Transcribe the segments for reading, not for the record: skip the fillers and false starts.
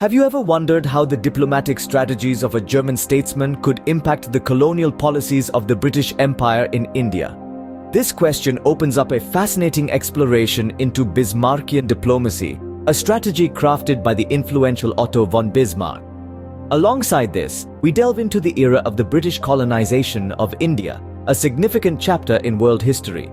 Have you ever wondered how the diplomatic strategies of a German statesman could impact the colonial policies of the British Empire in India? This question opens up a fascinating exploration into Bismarckian diplomacy, a strategy crafted by the influential Otto von Bismarck. Alongside this, we delve into the era of the British colonization of India, a significant chapter in world history.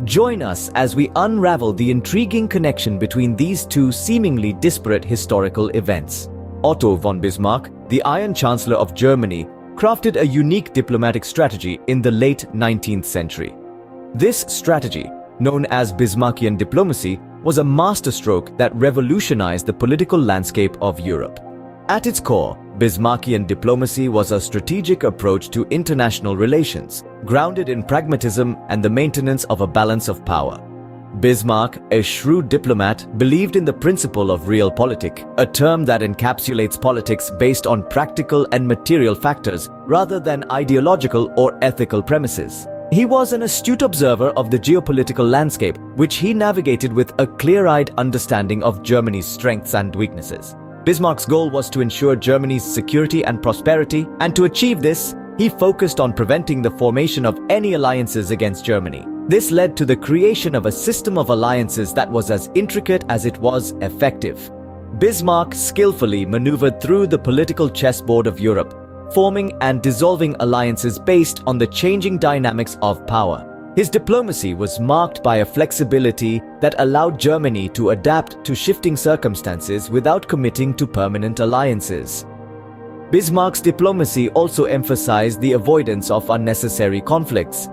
Join us as we unravel the intriguing connection between these two seemingly disparate historical events. Otto von Bismarck, the Iron Chancellor of Germany, crafted a unique diplomatic strategy in the late 19th century. This strategy, known as Bismarckian diplomacy, was a masterstroke that revolutionized the political landscape of Europe. At its core, Bismarckian diplomacy was a strategic approach to international relations, grounded in pragmatism and the maintenance of a balance of power. Bismarck, a shrewd diplomat, believed in the principle of realpolitik, a term that encapsulates politics based on practical and material factors rather than ideological or ethical premises. He was an astute observer of the geopolitical landscape, which he navigated with a clear-eyed understanding of Germany's strengths and weaknesses. Bismarck's goal was to ensure Germany's security and prosperity, and to achieve this, he focused on preventing the formation of any alliances against Germany. This led to the creation of a system of alliances that was as intricate as it was effective. Bismarck skillfully maneuvered through the political chessboard of Europe, forming and dissolving alliances based on the changing dynamics of power. His diplomacy was marked by a flexibility that allowed Germany to adapt to shifting circumstances without committing to permanent alliances. Bismarck's diplomacy also emphasized the avoidance of unnecessary conflicts.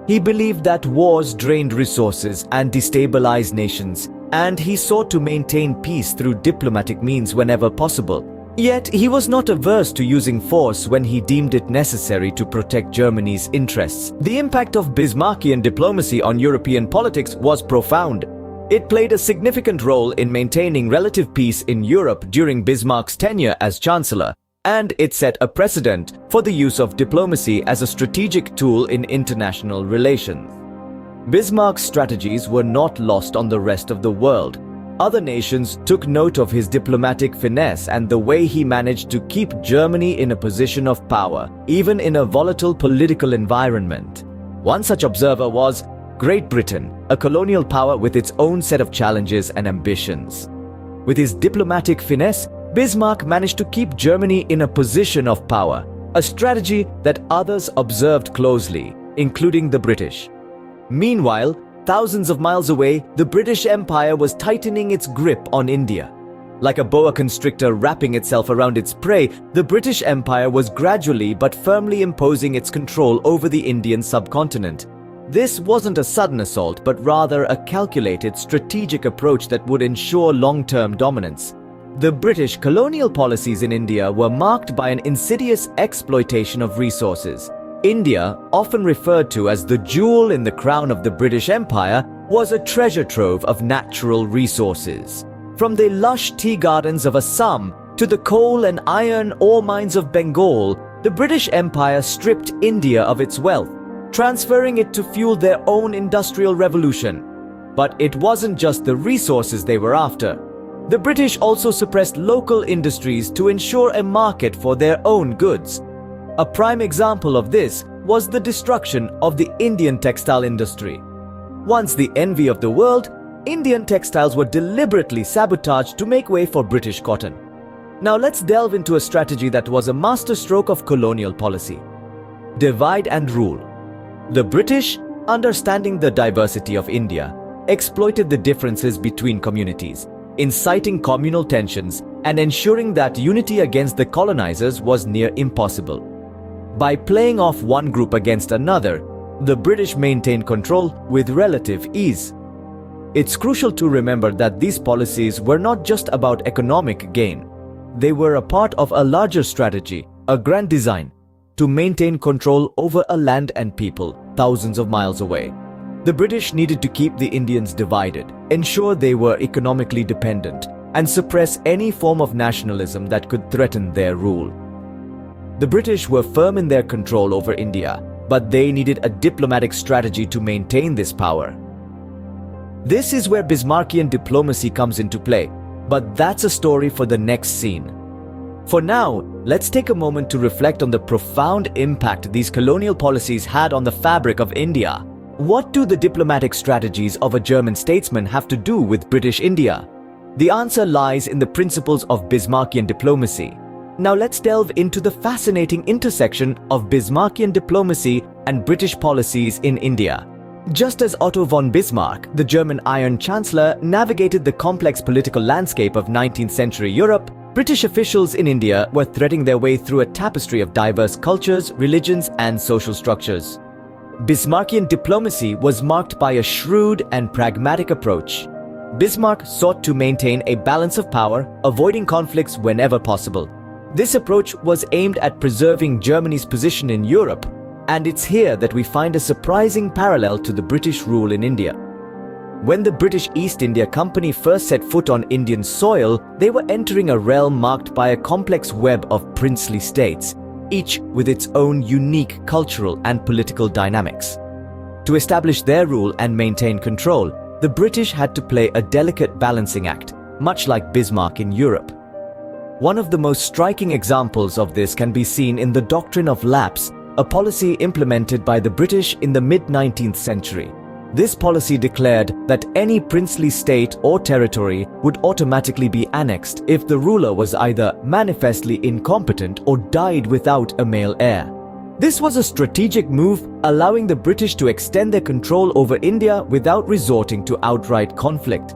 He believed that wars drained resources and destabilized nations, and he sought to maintain peace through diplomatic means whenever possible. Yet, he was not averse to using force when he deemed it necessary to protect Germany's interests. The impact of Bismarckian diplomacy on European politics was profound. It played a significant role in maintaining relative peace in Europe during Bismarck's tenure as Chancellor, and it set a precedent for the use of diplomacy as a strategic tool in international relations. Bismarck's strategies were not lost on the rest of the world. Other nations took note of his diplomatic finesse and the way he managed to keep Germany in a position of power, even in a volatile political environment. One such observer was Great Britain, a colonial power with its own set of challenges and ambitions. With his diplomatic finesse, Bismarck managed to keep Germany in a position of power, a strategy that others observed closely, including the British. Meanwhile, thousands of miles away, the British Empire was tightening its grip on India. Like a boa constrictor wrapping itself around its prey, the British Empire was gradually but firmly imposing its control over the Indian subcontinent. This wasn't a sudden assault, but rather a calculated, strategic approach that would ensure long-term dominance. The British colonial policies in India were marked by an insidious exploitation of resources. India, often referred to as the jewel in the crown of the British Empire, was a treasure trove of natural resources. From the lush tea gardens of Assam to the coal and iron ore mines of Bengal, the British Empire stripped India of its wealth, transferring it to fuel their own industrial revolution. But it wasn't just the resources they were after. The British also suppressed local industries to ensure a market for their own goods. A prime example of this was the destruction of the Indian textile industry. Once the envy of the world, Indian textiles were deliberately sabotaged to make way for British cotton. Now let's delve into a strategy that was a masterstroke of colonial policy: divide and rule. The British, understanding the diversity of India, exploited the differences between communities, inciting communal tensions and ensuring that unity against the colonizers was near impossible. By playing off one group against another, the British maintained control with relative ease. It's crucial to remember that these policies were not just about economic gain. They were a part of a larger strategy, a grand design, to maintain control over a land and people thousands of miles away. The British needed to keep the Indians divided, ensure they were economically dependent, and suppress any form of nationalism that could threaten their rule. The British were firm in their control over India, but they needed a diplomatic strategy to maintain this power. This is where Bismarckian diplomacy comes into play. But that's a story for the next scene. For now, let's take a moment to reflect on the profound impact these colonial policies had on the fabric of India. What do the diplomatic strategies of a German statesman have to do with British India? The answer lies in the principles of Bismarckian diplomacy. Now let's delve into the fascinating intersection of Bismarckian diplomacy and British policies in India. Just as Otto von Bismarck, the German Iron Chancellor, navigated the complex political landscape of 19th century Europe, British officials in India were threading their way through a tapestry of diverse cultures, religions, and social structures. Bismarckian diplomacy was marked by a shrewd and pragmatic approach. Bismarck sought to maintain a balance of power, avoiding conflicts whenever possible. This approach was aimed at preserving Germany's position in Europe, and it's here that we find a surprising parallel to the British rule in India. When the British East India Company first set foot on Indian soil, they were entering a realm marked by a complex web of princely states, each with its own unique cultural and political dynamics. To establish their rule and maintain control, the British had to play a delicate balancing act, much like Bismarck in Europe. One of the most striking examples of this can be seen in the doctrine of lapse, a policy implemented by the British in the mid-19th century. This policy declared that any princely state or territory would automatically be annexed if the ruler was either manifestly incompetent or died without a male heir. This was a strategic move, allowing the British to extend their control over India without resorting to outright conflict.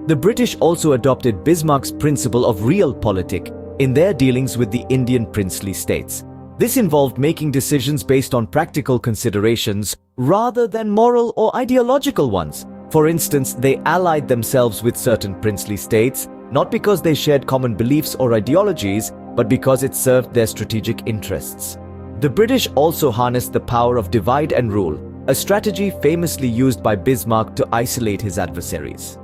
The British also adopted Bismarck's principle of realpolitik in their dealings with the Indian princely states. This involved making decisions based on practical considerations rather than moral or ideological ones. For instance, they allied themselves with certain princely states, not because they shared common beliefs or ideologies, but because it served their strategic interests. The British also harnessed the power of divide and rule, a strategy famously used by Bismarck to isolate his adversaries.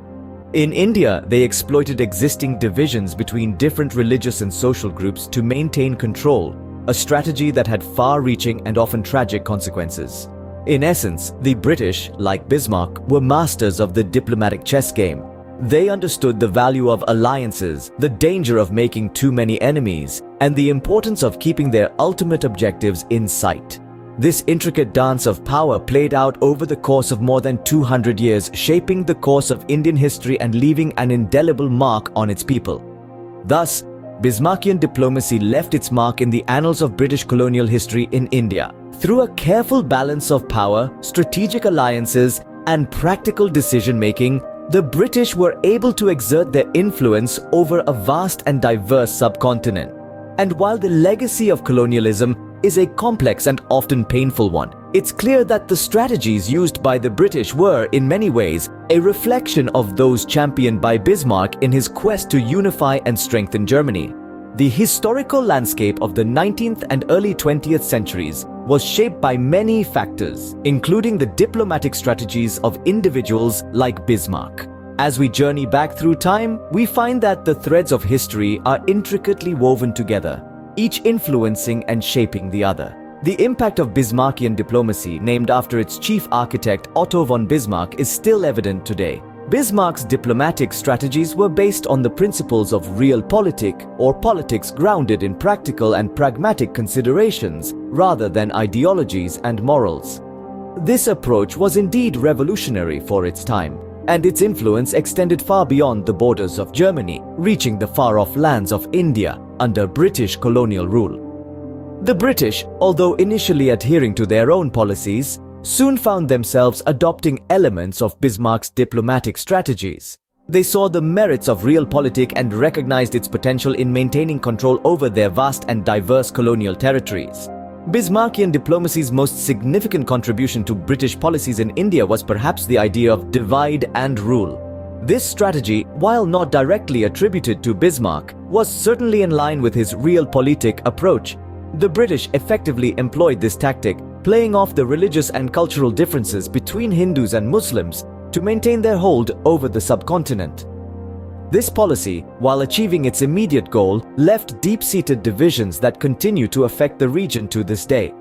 In India, they exploited existing divisions between different religious and social groups to maintain control, a strategy that had far-reaching and often tragic consequences. In essence, the British, like Bismarck, were masters of the diplomatic chess game. They understood the value of alliances, the danger of making too many enemies, and the importance of keeping their ultimate objectives in sight. This intricate dance of power played out over the course of more than 200 years, shaping the course of Indian history and leaving an indelible mark on its people. Thus, Bismarckian diplomacy left its mark in the annals of British colonial history in India. Through a careful balance of power, strategic alliances, and practical decision-making, the British were able to exert their influence over a vast and diverse subcontinent. And while the legacy of colonialism is a complex and often painful one, it's clear that the strategies used by the British were, in many ways, a reflection of those championed by Bismarck in his quest to unify and strengthen Germany. The historical landscape of the 19th and early 20th centuries was shaped by many factors, including the diplomatic strategies of individuals like Bismarck. As we journey back through time, we find that the threads of history are intricately woven together, each influencing and shaping the other. The impact of Bismarckian diplomacy, named after its chief architect Otto von Bismarck, is still evident today. Bismarck's diplomatic strategies were based on the principles of realpolitik, or politics grounded in practical and pragmatic considerations, rather than ideologies and morals. This approach was indeed revolutionary for its time, and its influence extended far beyond the borders of Germany, reaching the far-off lands of India under British colonial rule. The British, although initially adhering to their own policies, soon found themselves adopting elements of Bismarck's diplomatic strategies. They saw the merits of realpolitik and recognized its potential in maintaining control over their vast and diverse colonial territories. Bismarckian diplomacy's most significant contribution to British policies in India was perhaps the idea of divide and rule. This strategy, while not directly attributed to Bismarck, was certainly in line with his realpolitik approach. The British effectively employed this tactic, playing off the religious and cultural differences between Hindus and Muslims to maintain their hold over the subcontinent. This policy, while achieving its immediate goal, left deep-seated divisions that continue to affect the region to this day.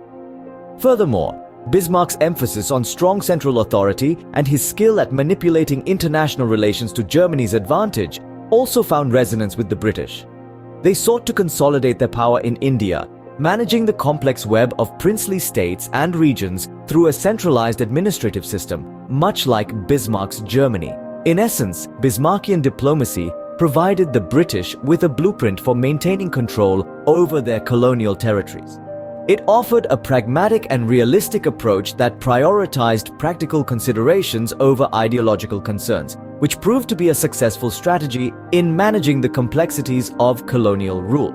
Furthermore, Bismarck's emphasis on strong central authority and his skill at manipulating international relations to Germany's advantage also found resonance with the British. They sought to consolidate their power in India, managing the complex web of princely states and regions through a centralized administrative system, much like Bismarck's Germany. In essence, Bismarckian diplomacy provided the British with a blueprint for maintaining control over their colonial territories. It offered a pragmatic and realistic approach that prioritized practical considerations over ideological concerns, which proved to be a successful strategy in managing the complexities of colonial rule.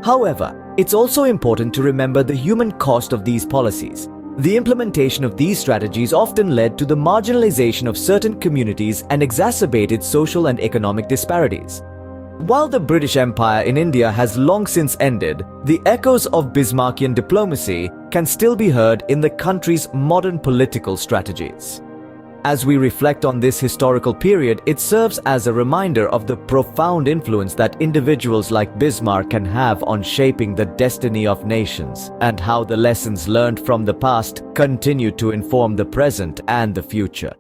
However, it's also important to remember the human cost of these policies. The implementation of these strategies often led to the marginalization of certain communities and exacerbated social and economic disparities. While the British Empire in India has long since ended, the echoes of Bismarckian diplomacy can still be heard in the country's modern political strategies. As we reflect on this historical period, it serves as a reminder of the profound influence that individuals like Bismarck can have on shaping the destiny of nations, and how the lessons learned from the past continue to inform the present and the future.